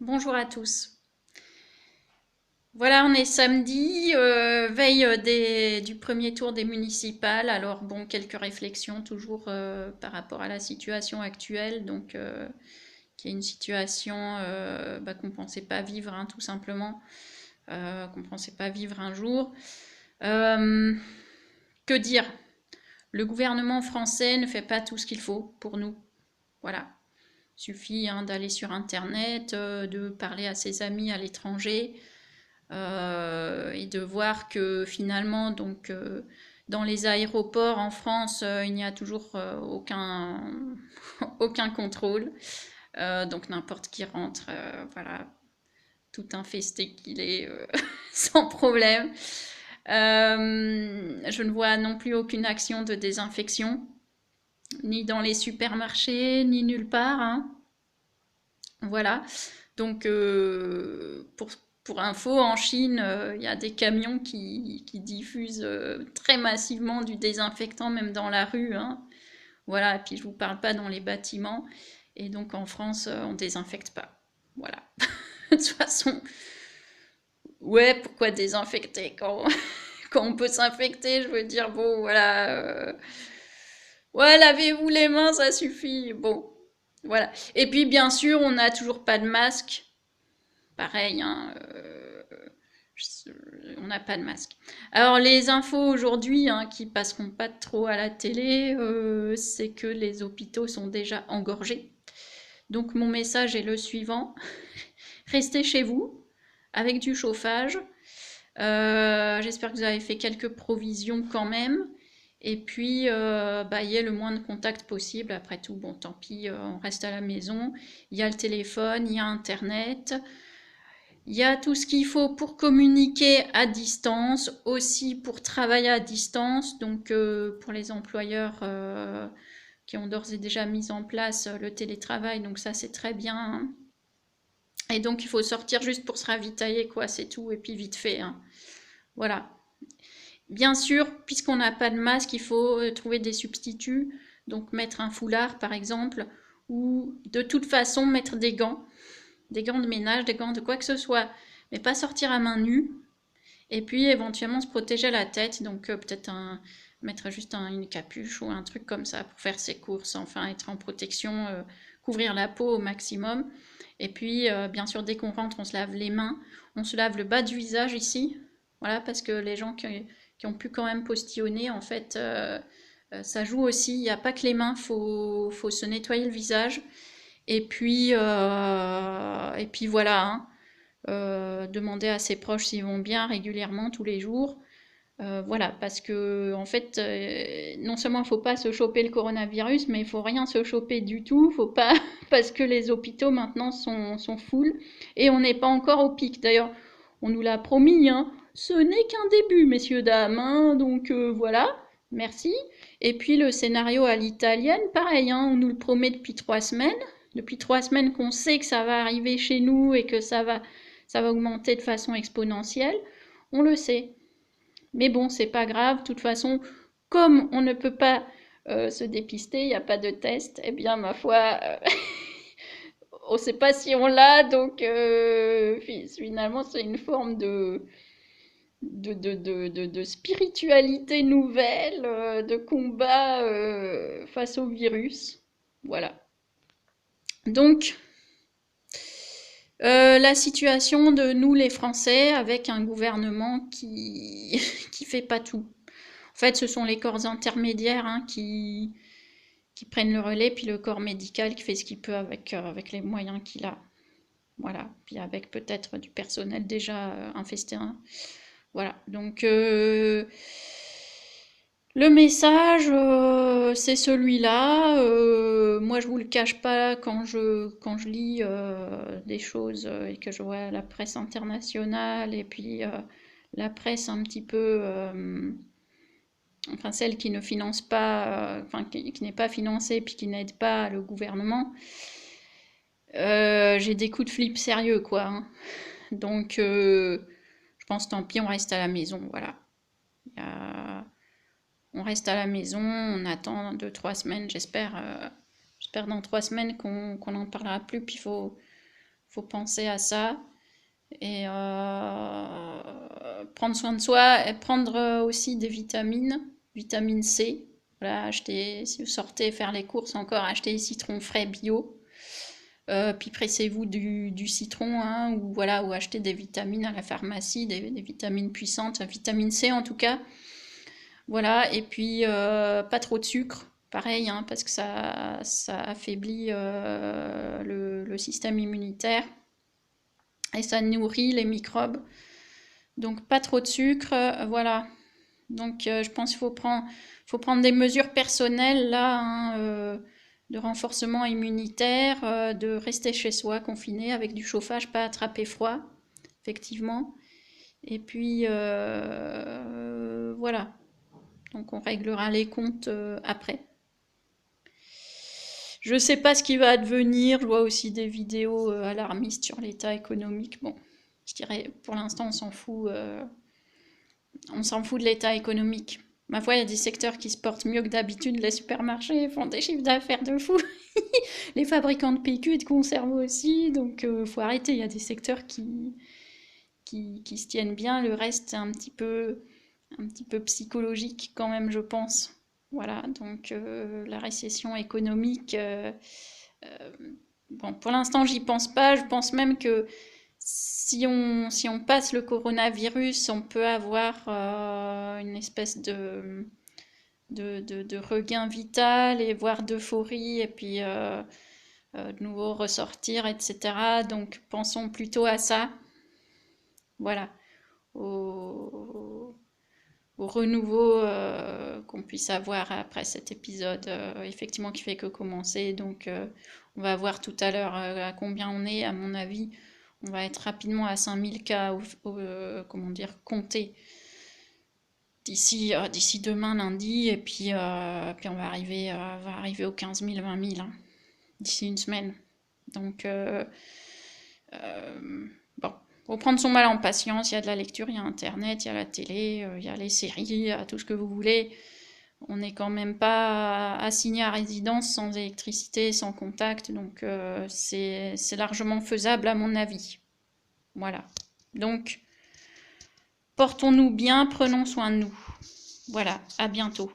Bonjour à tous. Voilà, on est samedi, veille du premier tour des municipales. Alors bon, quelques réflexions toujours par rapport à la situation actuelle, qui est une situation qu'on ne pensait pas vivre, hein, tout simplement, qu'on ne pensait pas vivre un jour. Euh, que dire? Le gouvernement français ne fait pas tout ce qu'il faut pour nous. Voilà. Il suffit hein, d'aller sur Internet, de parler à ses amis à l'étranger. Et de voir que finalement, dans les aéroports en France, il n'y a toujours aucun contrôle. Donc n'importe qui rentre, voilà, tout infesté qu'il est, sans problème. Je ne vois non plus aucune action de désinfection, ni dans les supermarchés, ni nulle part, hein. Voilà. Donc, pour info, en Chine, il y a des camions qui diffusent très massivement du désinfectant, même dans la rue, hein. Voilà, et puis je vous parle pas dans les bâtiments. Et donc en France, on désinfecte pas. Voilà. De toute façon, ouais, pourquoi désinfecter quand on peut s'infecter? Je veux dire, bon, voilà. Ouais, lavez-vous les mains, ça suffit. Bon, voilà. Et puis bien sûr, on n'a toujours pas de masque. Pareil, hein, on n'a pas de masque. Alors les infos aujourd'hui, hein, qui passeront pas trop à la télé, c'est que les hôpitaux sont déjà engorgés. Donc mon message est le suivant. Restez chez vous avec du chauffage. J'espère que vous avez fait quelques provisions quand même. Et puis, ayez le moins de contacts possible. Après tout, bon, tant pis, on reste à la maison. Il y a le téléphone, il y a Internet. Il y a tout ce qu'il faut pour communiquer à distance, aussi pour travailler à distance. Donc, pour les employeurs qui ont d'ores et déjà mis en place le télétravail, donc ça c'est très bien, hein. Et donc, il faut sortir juste pour se ravitailler, quoi, c'est tout, et puis vite fait, hein. Voilà. Bien sûr, puisqu'on n'a pas de masque, il faut trouver des substituts. Donc, mettre un foulard, par exemple, ou de toute façon, mettre des gants de ménage, des gants de quoi que ce soit, mais pas sortir à main nue. Et puis éventuellement se protéger la tête, donc mettre juste une capuche ou un truc comme ça pour faire ses courses, enfin être en protection, couvrir la peau au maximum. Et puis bien sûr dès qu'on rentre on se lave les mains, on se lave le bas du visage ici, voilà parce que les gens qui ont pu quand même postillonner en fait ça joue aussi, il n'y a pas que les mains, faut se nettoyer le visage. Et puis voilà, hein. Demander à ses proches s'ils vont bien régulièrement tous les jours. Voilà, parce que en fait, non seulement il ne faut pas se choper le coronavirus, mais il ne faut rien se choper du tout. Faut pas, parce que les hôpitaux maintenant sont full et on n'est pas encore au pic. D'ailleurs, on nous l'a promis, hein. Ce n'est qu'un début, messieurs, dames, hein. Donc voilà, merci. Et puis le scénario à l'italienne, pareil, hein, on nous le promet depuis 3 semaines. Depuis 3 semaines qu'on sait que ça va arriver chez nous et que ça va augmenter de façon exponentielle. On le sait. Mais bon, c'est pas grave. De toute façon, comme on ne peut pas se dépister, il n'y a pas de test, eh bien, ma foi, on ne sait pas si on l'a. Donc, finalement, c'est une forme de spiritualité nouvelle, de combat face au virus. Voilà. Donc, la situation de nous les Français avec un gouvernement qui fait pas tout. En fait, ce sont les corps intermédiaires hein, qui prennent le relais, puis le corps médical qui fait ce qu'il peut avec les moyens qu'il a. Voilà, puis avec peut-être du personnel déjà infesté, hein. Voilà, donc le message, c'est celui-là. Moi, je vous le cache pas, quand je lis des choses et que je vois la presse internationale et puis la presse un petit peu, enfin celle qui ne finance pas, enfin qui n'est pas financée puis qui n'aide pas le gouvernement, j'ai des coups de flip sérieux, quoi, hein. Donc, je pense tant pis, on reste à la maison, voilà. Il y a- On reste à la maison, on attend 2, 3 semaines, j'espère dans 3 semaines qu'on n'en parlera plus, puis faut penser à ça. Et prendre soin de soi et prendre aussi des vitamines, vitamine C. Voilà, acheter, si vous sortez faire les courses encore, achetez des citrons frais bio. Puis pressez-vous du citron, hein, ou voilà, ou achetez des vitamines à la pharmacie, des vitamines puissantes, vitamine C en tout cas. Voilà, et puis pas trop de sucre, pareil, hein, parce que ça affaiblit le système immunitaire et ça nourrit les microbes. Donc pas trop de sucre, voilà. Donc je pense qu'il faut prendre des mesures personnelles là, hein, de renforcement immunitaire, de rester chez soi confiné avec du chauffage, pas attraper froid, effectivement. Et puis voilà. Donc on réglera les comptes après. Je sais pas ce qui va advenir. Je vois aussi des vidéos alarmistes sur l'état économique. Bon, je dirais pour l'instant on s'en fout. On s'en fout de l'état économique. Ma foi, il y a des secteurs qui se portent mieux que d'habitude. Les supermarchés font des chiffres d'affaires de fou. Les fabricants de PQ et de conserves aussi. Donc faut arrêter. Il y a des secteurs qui se tiennent bien. Le reste, c'est un petit peu psychologique quand même, je pense. Voilà, donc la récession économique, bon, pour l'instant, j'y pense pas. Je pense même que si on passe le coronavirus, on peut avoir une espèce de regain vital et voire d'euphorie, et puis de nouveau ressortir, etc. Donc pensons plutôt à ça. Voilà. Au renouveau qu'on puisse avoir après cet épisode, effectivement, qui fait que commencer. Donc, on va voir tout à l'heure à combien on est. À mon avis, on va être rapidement à 5000 cas, comment dire, comptés d'ici demain, lundi. Et puis on va arriver aux 15 000, 20 000 hein, d'ici une semaine. Donc, bon. Faut prendre son mal en patience, il y a de la lecture, il y a Internet, il y a la télé, il y a les séries, il y a tout ce que vous voulez. On n'est quand même pas assigné à résidence sans électricité, sans contact, donc c'est largement faisable à mon avis. Voilà. Donc, portons-nous bien, prenons soin de nous. Voilà, à bientôt.